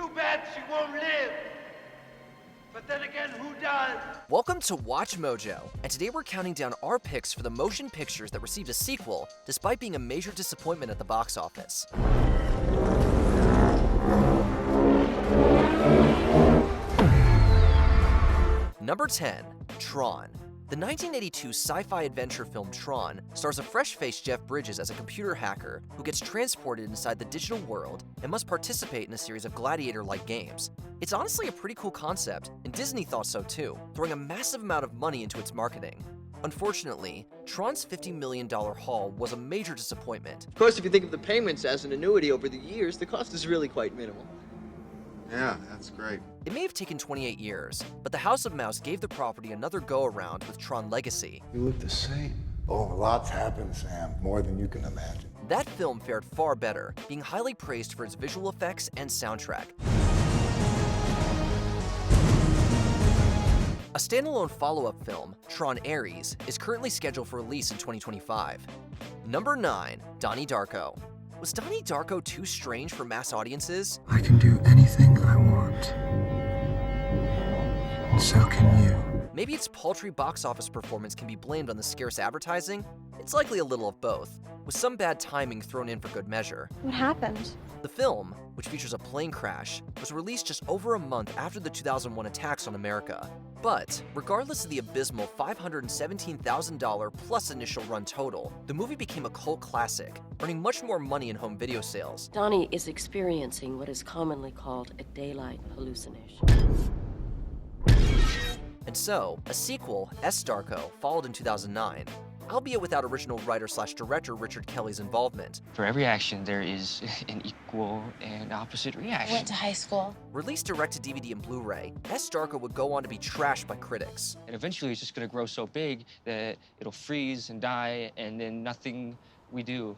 Too bad she won't live. But then again, who does? Welcome to Watch Mojo, and today we're counting down our picks for the motion pictures that received a sequel despite being a major disappointment at the box office. Number 10. Tron. The 1982 sci-fi adventure film Tron stars a fresh-faced Jeff Bridges as a computer hacker who gets transported inside the digital world and must participate in a series of gladiator-like games. It's honestly a pretty cool concept, and Disney thought so too, throwing a massive amount of money into its marketing. Unfortunately, Tron's $50 million haul was a major disappointment. Of course, if you think of the payments as an annuity over the years, the cost is really quite minimal. Yeah, that's great. It may have taken 28 years, but the House of Mouse gave the property another go-around with Tron Legacy. You look the same. Oh, lots happened, Sam. More than you can imagine. That film fared far better, being highly praised for its visual effects and soundtrack. A standalone follow-up film, Tron Ares, is currently scheduled for release in 2025. Number 9. Donnie Darko. Was Donnie Darko too strange for mass audiences? I can do anything I want. And so can you. Maybe its paltry box office performance can be blamed on the scarce advertising? It's likely a little of both, with some bad timing thrown in for good measure. What happened? The film, which features a plane crash, was released just over a month after the 2001 attacks on America. But, regardless of the abysmal $517,000 plus initial run total, the movie became a cult classic, earning much more money in home video sales. Donnie is experiencing what is commonly called a daylight hallucination. And so, a sequel, S. Darko, followed in 2009, albeit without original writer/director Richard Kelly's involvement. For every action, there is an equal and opposite reaction. Went to high school. Released direct to DVD and Blu-ray, S. Darko would go on to be trashed by critics. And eventually, it's just going to grow so big that it'll freeze and die, and then nothing we do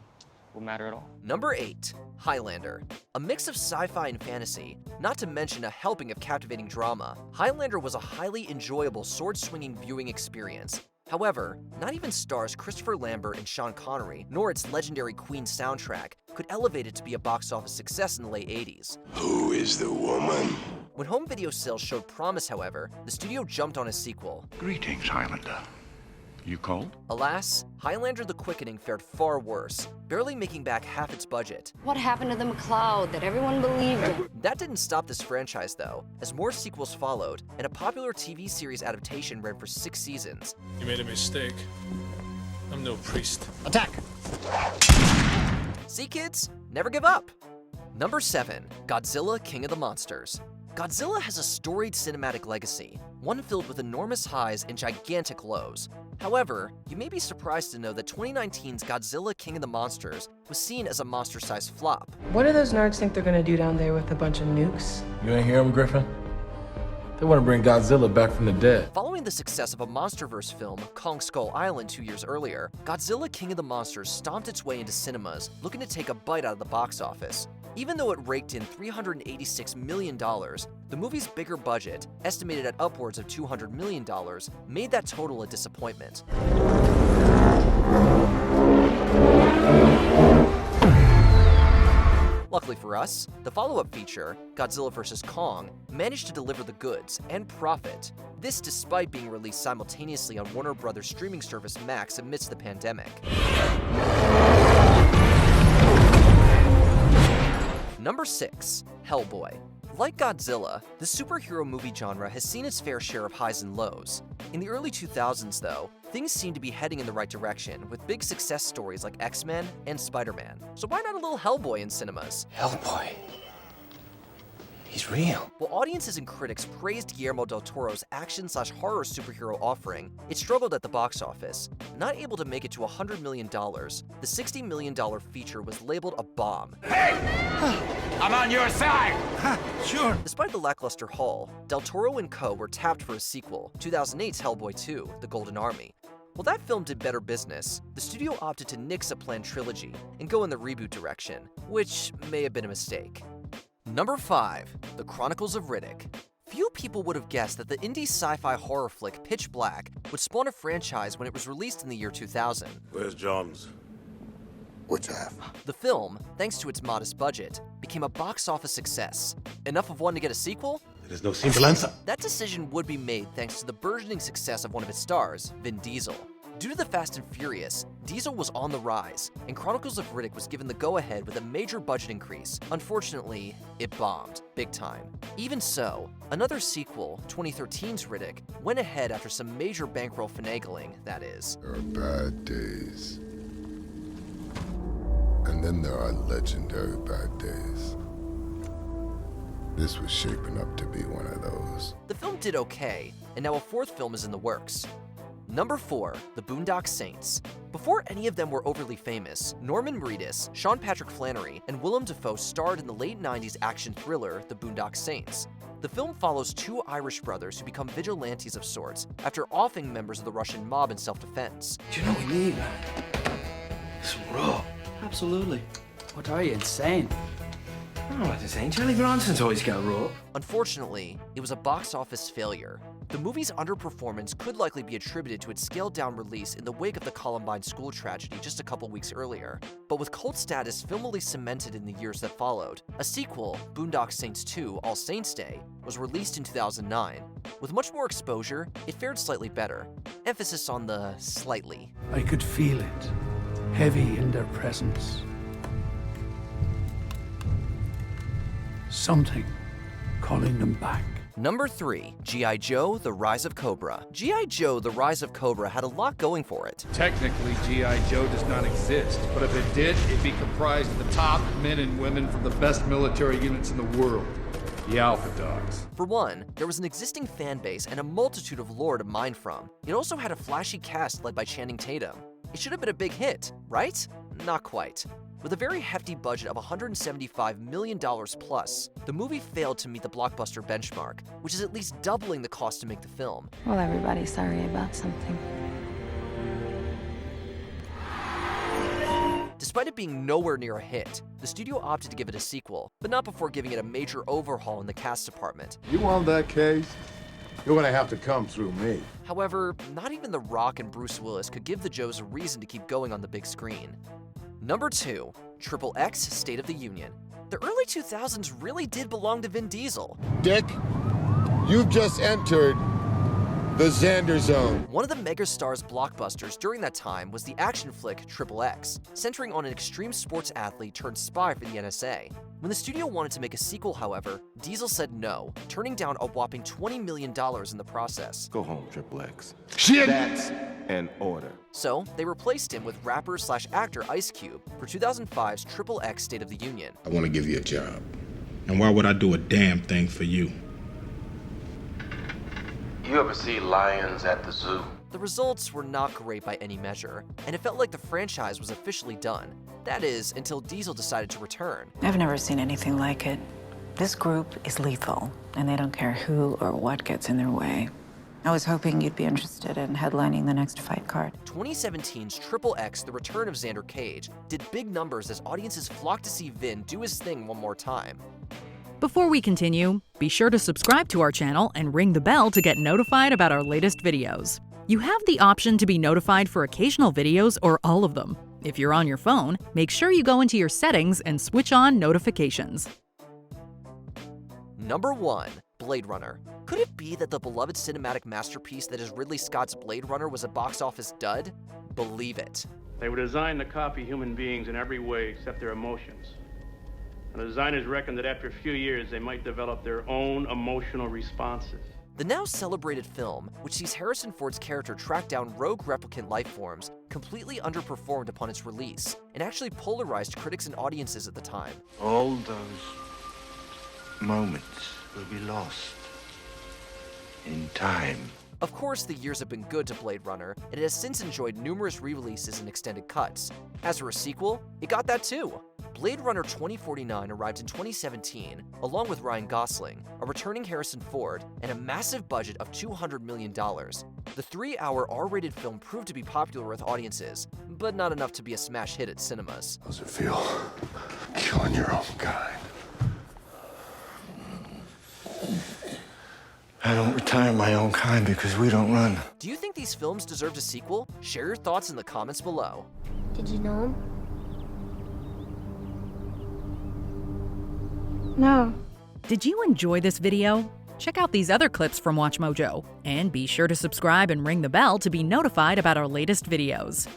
will matter at all. Number 8. Highlander. A mix of sci-fi and fantasy, not to mention a helping of captivating drama, Highlander was a highly enjoyable sword-swinging viewing experience. However, not even stars Christopher Lambert and Sean Connery, nor its legendary Queen soundtrack, could elevate it to be a box office success in the late 80s. Who is the woman? When home video sales showed promise, however, the studio jumped on a sequel. Greetings, Highlander. You cold? Alas, Highlander the Quickening fared far worse, barely making back half its budget. What happened to the McCloud that everyone believed in? That didn't stop this franchise, though, as more sequels followed, and a popular TV series adaptation ran for 6 seasons. You made a mistake. I'm no priest. Attack! See, kids? Never give up! Number 7. Godzilla King of the Monsters. Godzilla has a storied cinematic legacy, one filled with enormous highs and gigantic lows. However, you may be surprised to know that 2019's Godzilla King of the Monsters was seen as a monster-sized flop. What do those nerds think they're gonna do down there with a bunch of nukes? You ain't hear them, Griffin? They want to bring Godzilla back from the dead. Following the success of a MonsterVerse film, Kong Skull Island 2 years earlier, Godzilla King of the Monsters stomped its way into cinemas, looking to take a bite out of the box office. Even though it raked in $386 million, the movie's bigger budget, estimated at upwards of $200 million, made that total a disappointment. Luckily for us, the follow-up feature, Godzilla vs. Kong, managed to deliver the goods and profit. This despite being released simultaneously on Warner Bros. Streaming service Max amidst the pandemic. Number 6. Hellboy. Like Godzilla, the superhero movie genre has seen its fair share of highs and lows. In the early 2000s, though, things seemed to be heading in the right direction, with big success stories like X-Men and Spider-Man. So why not a little Hellboy in cinemas? Hellboy. He's real. While audiences and critics praised Guillermo del Toro's action/horror superhero offering, it struggled at the box office. Not able to make it to $100 million, the $60 million feature was labeled a bomb. Hey! I'm on your side! Sure. Despite the lackluster haul, Del Toro and co. were tapped for a sequel, 2008's Hellboy 2, The Golden Army. While that film did better business, the studio opted to nix a planned trilogy and go in the reboot direction, which may have been a mistake. Number 5. The Chronicles of Riddick. Few people would have guessed that the indie sci-fi horror flick Pitch Black would spawn a franchise when it was released in the year 2000. Where's Johns? Which half? The film, thanks to its modest budget, became a box office success. Enough of one to get a sequel? There's no semblanza. That decision would be made thanks to the burgeoning success of one of its stars, Vin Diesel. Due to the Fast and Furious, Diesel was on the rise, and Chronicles of Riddick was given the go-ahead with a major budget increase. Unfortunately, it bombed, big time. Even so, another sequel, 2013's Riddick, went ahead after some major bankroll finagling, that is. There are bad days. And then there are legendary bad days. This was shaping up to be one of those. The film did okay, and now a fourth film is in the works. Number 4, The Boondock Saints. Before any of them were overly famous, Norman Reedus, Sean Patrick Flanery, and Willem Dafoe starred in the late 90s action thriller The Boondock Saints. The film follows two Irish brothers who become vigilantes of sorts after offing members of the Russian mob in self-defense. Do you know what we need, man? Some raw. Absolutely. What are you, insane? I'm not insane. Charlie Bronson's always got raw. Unfortunately, it was a box office failure. The movie's underperformance could likely be attributed to its scaled-down release in the wake of the Columbine school tragedy just a couple weeks earlier. But with cult status filmily cemented in the years that followed, a sequel, Boondock Saints 2 All Saints Day, was released in 2009. With much more exposure, it fared slightly better. Emphasis on the slightly. I could feel it, heavy in their presence. Something calling them back. Number 3, G.I Joe, The Rise of Cobra. G.I Joe, The Rise of Cobra had a lot going for it. Technically, G.I Joe does not exist, but if it did, it'd be comprised of the top men and women from the best military units in the world. The Alpha Dogs. For one, there was an existing fan base and a multitude of lore to mine from. It also had a flashy cast led by Channing Tatum. It should have been a big hit, right? Not quite. With a very hefty budget of $175 million plus, the movie failed to meet the blockbuster benchmark, which is at least doubling the cost to make the film. Well, everybody's sorry about something. Despite it being nowhere near a hit, the studio opted to give it a sequel, but not before giving it a major overhaul in the cast department. You want that case? You're gonna have to come through me. However, not even The Rock and Bruce Willis could give the Joes a reason to keep going on the big screen. Number 2, TriXX State of the Union. The early 2000s really did belong to Vin Diesel. Dick, you've just entered the Xander Zone. One of the megastar's blockbusters during that time was the action flick TriXX, centering on an extreme sports athlete turned spy for the NSA. When the studio wanted to make a sequel, however, Diesel said no, turning down a whopping $20 million in the process. Go home, TriXX. Shit! That's an order. So, they replaced him with rapper/actor Ice Cube for 2005's TriXX State of the Union. I want to give you a job. And why would I do a damn thing for you? You ever see lions at the zoo? The results were not great by any measure, and it felt like the franchise was officially done. That is, until Diesel decided to return. I've never seen anything like it. This group is lethal, and they don't care who or what gets in their way. I was hoping you'd be interested in headlining the next fight card. 2017's TriXX The Return of Xander Cage did big numbers as audiences flocked to see Vin do his thing one more time. Before we continue, be sure to subscribe to our channel and ring the bell to get notified about our latest videos. You have the option to be notified for occasional videos or all of them. If you're on your phone, make sure you go into your settings and switch on notifications. Number 1, Blade Runner. Could it be that the beloved cinematic masterpiece that is Ridley Scott's Blade Runner was a box office dud? Believe it. They were designed to copy human beings in every way except their emotions. And the designers reckoned that after a few years, they might develop their own emotional responses. The now celebrated film, which sees Harrison Ford's character track down rogue replicant life forms, completely underperformed upon its release, and actually polarized critics and audiences at the time. All those moments will be lost in time. Of course, the years have been good to Blade Runner, and it has since enjoyed numerous re-releases and extended cuts. As for a sequel, it got that too. Blade Runner 2049 arrived in 2017, along with Ryan Gosling, a returning Harrison Ford, and a massive budget of $200 million. The 3-hour R-rated film proved to be popular with audiences, but not enough to be a smash hit at cinemas. How's it feel, killing your own kind? I don't retire my own kind because we don't run. Do you think these films deserved a sequel? Share your thoughts in the comments below. Did you know him? No. Did you enjoy this video? Check out these other clips from WatchMojo, and be sure to subscribe and ring the bell to be notified about our latest videos.